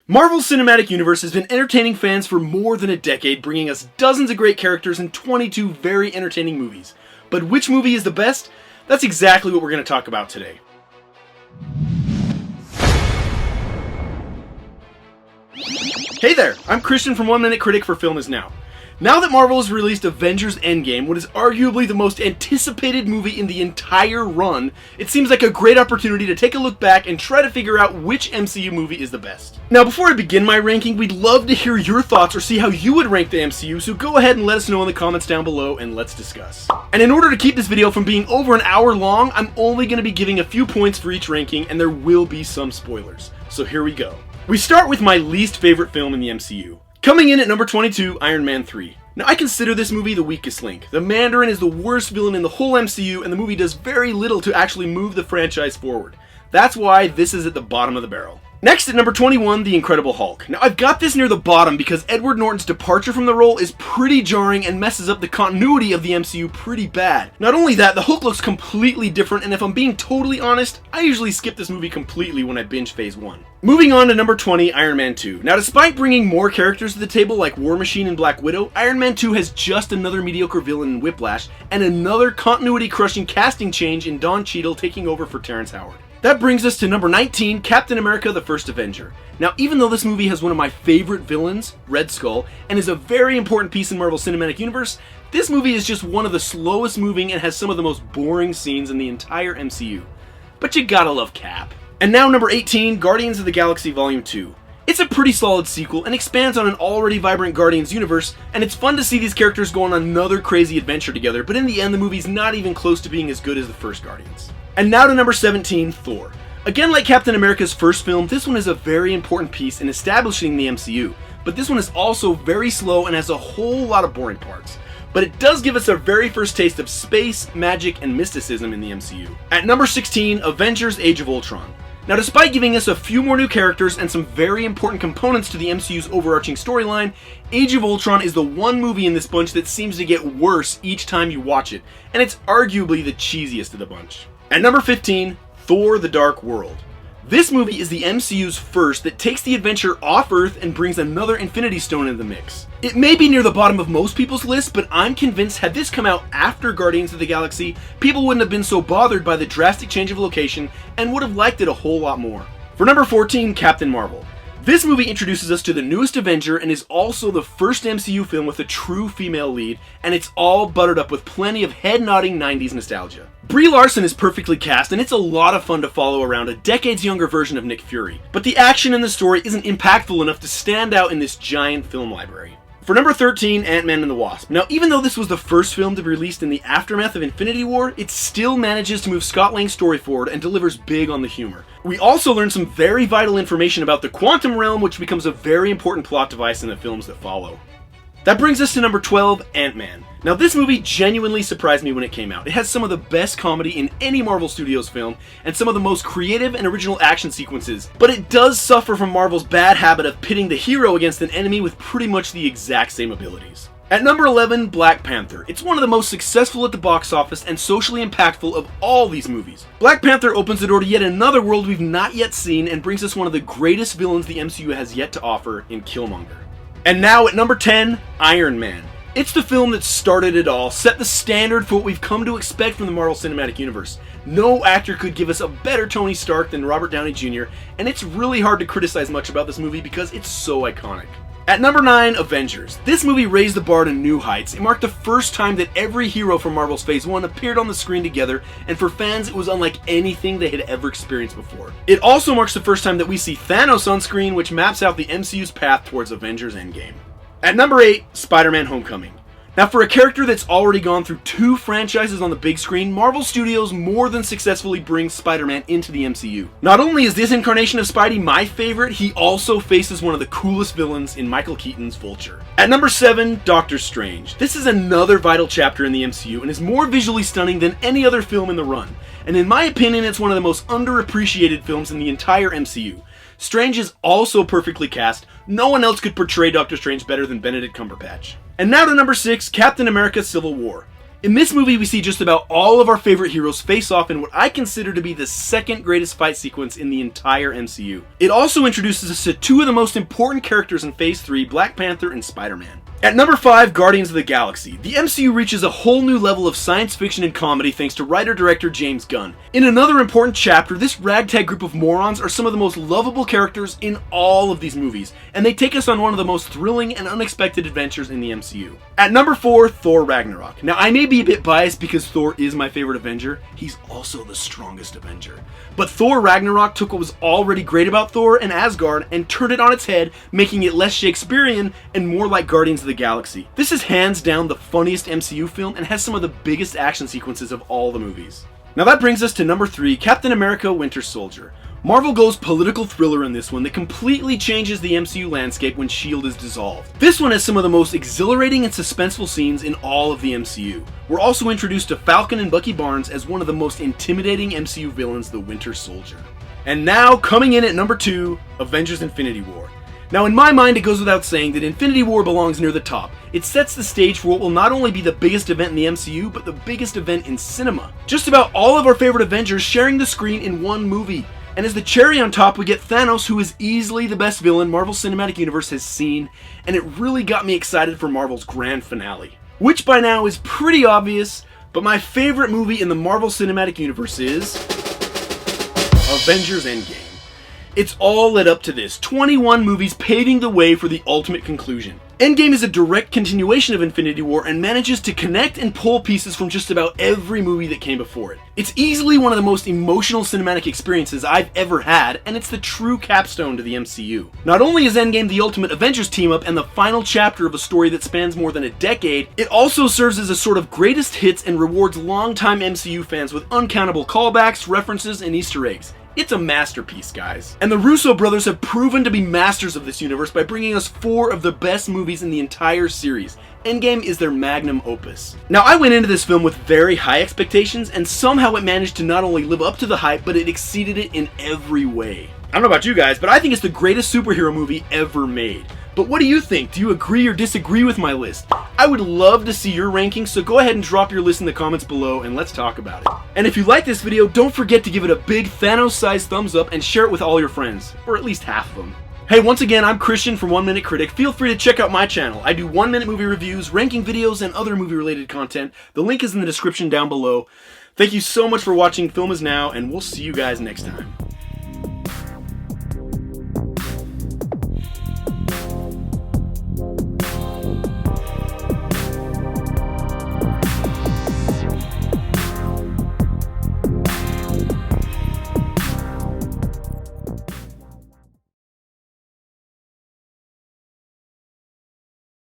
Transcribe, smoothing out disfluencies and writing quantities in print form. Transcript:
Marvel's cinematic universe has been entertaining fans for more than a decade, bringing us dozens of great characters and 22 very entertaining movies. But which movie is the best? That's exactly what we're going to talk about today. Hey there, I'm Kristian from OneMinute Critic for FilmIsNow. Now that Marvel has released Avengers Endgame, what is arguably the most anticipated movie in the entire run, it seems like a great opportunity to take a look back and try to figure out which MCU movie is the best. Now before I begin my ranking, we'd love to hear your thoughts or see how you would rank the MCU, so go ahead and let us know in the comments down below and let's discuss. And in order to keep this video from being over an hour long, I'm only going to be giving a few points for each ranking and there will be some spoilers. So here we go. We start with my least favorite film in the MCU. Coming in at number 22, Iron Man 3. Now I consider this movie the weakest link. The Mandarin is the worst villain in the whole MCU and the movie does very little to actually move the franchise forward. That's why this is at the bottom of the barrel. Next at number 21, The Incredible Hulk. Now I've got this near the bottom because Edward Norton's departure from the role is pretty jarring and messes up the continuity of the MCU pretty bad. Not only that, the Hulk looks completely different, and if I'm being totally honest, I usually skip this movie completely when I binge Phase 1. Moving on to number 20, Iron Man 2. Now despite bringing more characters to the table like War Machine and Black Widow, Iron Man 2 has just another mediocre villain in Whiplash, and another continuity-crushing casting change in Don Cheadle taking over for Terrence Howard. That brings us to number 19, Captain America: The First Avenger. Now, even though this movie has one of my favorite villains, Red Skull, and is a very important piece in Marvel's Cinematic Universe, this movie is just one of the slowest moving and has some of the most boring scenes in the entire MCU. But you gotta love Cap. And now number 18, Guardians of the Galaxy Volume 2. It's a pretty solid sequel and expands on an already vibrant Guardians universe, and it's fun to see these characters go on another crazy adventure together, but in the end the movie's not even close to being as good as the first Guardians. And now to number 17, Thor. Again, like Captain America's first film, this one is a very important piece in establishing the MCU, but this one is also very slow and has a whole lot of boring parts. But it does give us our very first taste of space, magic, and mysticism in the MCU. At number 16, Avengers: Age of Ultron. Now despite giving us a few more new characters and some very important components to the MCU's overarching storyline, Age of Ultron is the one movie in this bunch that seems to get worse each time you watch it, and it's arguably the cheesiest of the bunch. At number 15, Thor: The Dark World. This movie is the MCU's first that takes the adventure off Earth and brings another Infinity Stone into the mix. It may be near the bottom of most people's list, but I'm convinced had this come out after Guardians of the Galaxy, people wouldn't have been so bothered by the drastic change of location and would have liked it a whole lot more. For number 14, Captain Marvel. This movie introduces us to the newest Avenger and is also the first MCU film with a true female lead, and it's all buttered up with plenty of head-nodding 90s nostalgia. Brie Larson is perfectly cast, and it's a lot of fun to follow around a decades younger version of Nick Fury, but the action in the story isn't impactful enough to stand out in this giant film library. For number 13, Ant-Man and the Wasp. Now, even though this was the first film to be released in the aftermath of Infinity War, it still manages to move Scott Lang's story forward and delivers big on the humor. We also learn some very vital information about the quantum realm, which becomes a very important plot device in the films that follow. That brings us to number 12, Ant-Man. Now this movie genuinely surprised me when it came out. It has some of the best comedy in any Marvel Studios film, and some of the most creative and original action sequences, but it does suffer from Marvel's bad habit of pitting the hero against an enemy with pretty much the exact same abilities. At number 11, Black Panther. It's one of the most successful at the box office and socially impactful of all these movies. Black Panther opens the door to yet another world we've not yet seen and brings us one of the greatest villains the MCU has yet to offer in Killmonger. And now at number 10, Iron Man. It's the film that started it all, set the standard for what we've come to expect from the Marvel Cinematic Universe. No actor could give us a better Tony Stark than Robert Downey Jr., and it's really hard to criticize much about this movie because it's so iconic. At number 9, Avengers. This movie raised the bar to new heights. It marked the first time that every hero from Marvel's Phase 1 appeared on the screen together, and for fans it was unlike anything they had ever experienced before. It also marks the first time that we see Thanos on screen, which maps out the MCU's path towards Avengers Endgame. At number 8, Spider-Man: Homecoming. Now for a character that's already gone through 2 franchises on the big screen, Marvel Studios more than successfully brings Spider-Man into the MCU. Not only is this incarnation of Spidey my favorite, he also faces one of the coolest villains in Michael Keaton's Vulture. At number 7, Doctor Strange. This is another vital chapter in the MCU and is more visually stunning than any other film in the run. And in my opinion, it's one of the most underappreciated films in the entire MCU. Strange is also perfectly cast. No one else could portray Doctor Strange better than Benedict Cumberbatch. And now to number 6, Captain America: Civil War. In this movie, we see just about all of our favorite heroes face off in what I consider to be the second greatest fight sequence in the entire MCU. It also introduces us to two of the most important characters in Phase 3, Black Panther and Spider-Man. At number 5, Guardians of the Galaxy. The MCU reaches a whole new level of science fiction and comedy thanks to writer-director James Gunn. In another important chapter, this ragtag group of morons are some of the most lovable characters in all of these movies, and they take us on one of the most thrilling and unexpected adventures in the MCU. At number 4, Thor Ragnarok. Now, I may be a bit biased because Thor is my favorite Avenger. He's also the strongest Avenger. But Thor Ragnarok took what was already great about Thor and Asgard and turned it on its head, making it less Shakespearean and more like Guardians of the Galaxy. This is hands down the funniest MCU film and has some of the biggest action sequences of all the movies. Now that brings us to number 3, Captain America Winter Soldier. Marvel goes political thriller in this one that completely changes the MCU landscape when S.H.I.E.L.D. is dissolved. This one has some of the most exhilarating and suspenseful scenes in all of the MCU. We're also introduced to Falcon and Bucky Barnes as one of the most intimidating MCU villains, the Winter Soldier. And now, coming in at number 2, Avengers Infinity War. Now in my mind, it goes without saying that Infinity War belongs near the top. It sets the stage for what will not only be the biggest event in the MCU, but the biggest event in cinema. Just about all of our favorite Avengers sharing the screen in one movie. And as the cherry on top, we get Thanos, who is easily the best villain Marvel's Cinematic Universe has seen, and it really got me excited for Marvel's grand finale. Which by now is pretty obvious, but my favorite movie in the Marvel Cinematic Universe is Avengers Endgame. It's all led up to this, 21 movies paving the way for the ultimate conclusion. Endgame is a direct continuation of Infinity War and manages to connect and pull pieces from just about every movie that came before it. It's easily one of the most emotional cinematic experiences I've ever had, and it's the true capstone to the MCU. Not only is Endgame the ultimate Avengers team-up and the final chapter of a story that spans more than a decade, it also serves as a sort of greatest hits and rewards longtime MCU fans with uncountable callbacks, references, and Easter eggs. It's a masterpiece, guys. And the Russo brothers have proven to be masters of this universe by bringing us 4 of the best movies in the entire series. Endgame is their magnum opus. Now, I went into this film with very high expectations, and somehow it managed to not only live up to the hype, but it exceeded it in every way. I don't know about you guys, but I think it's the greatest superhero movie ever made. But what do you think? Do you agree or disagree with my list? I would love to see your rankings, so go ahead and drop your list in the comments below and let's talk about it. And if you like this video, don't forget to give it a big Thanos-sized thumbs up and share it with all your friends, or at least half of them. Hey, once again, I'm Kristian from OneMinute Critic. Feel free to check out my channel. I do 1-minute movie reviews, ranking videos, and other movie-related content. The link is in the description down below. Thank you so much for watching Film Is Now, and we'll see you guys next time.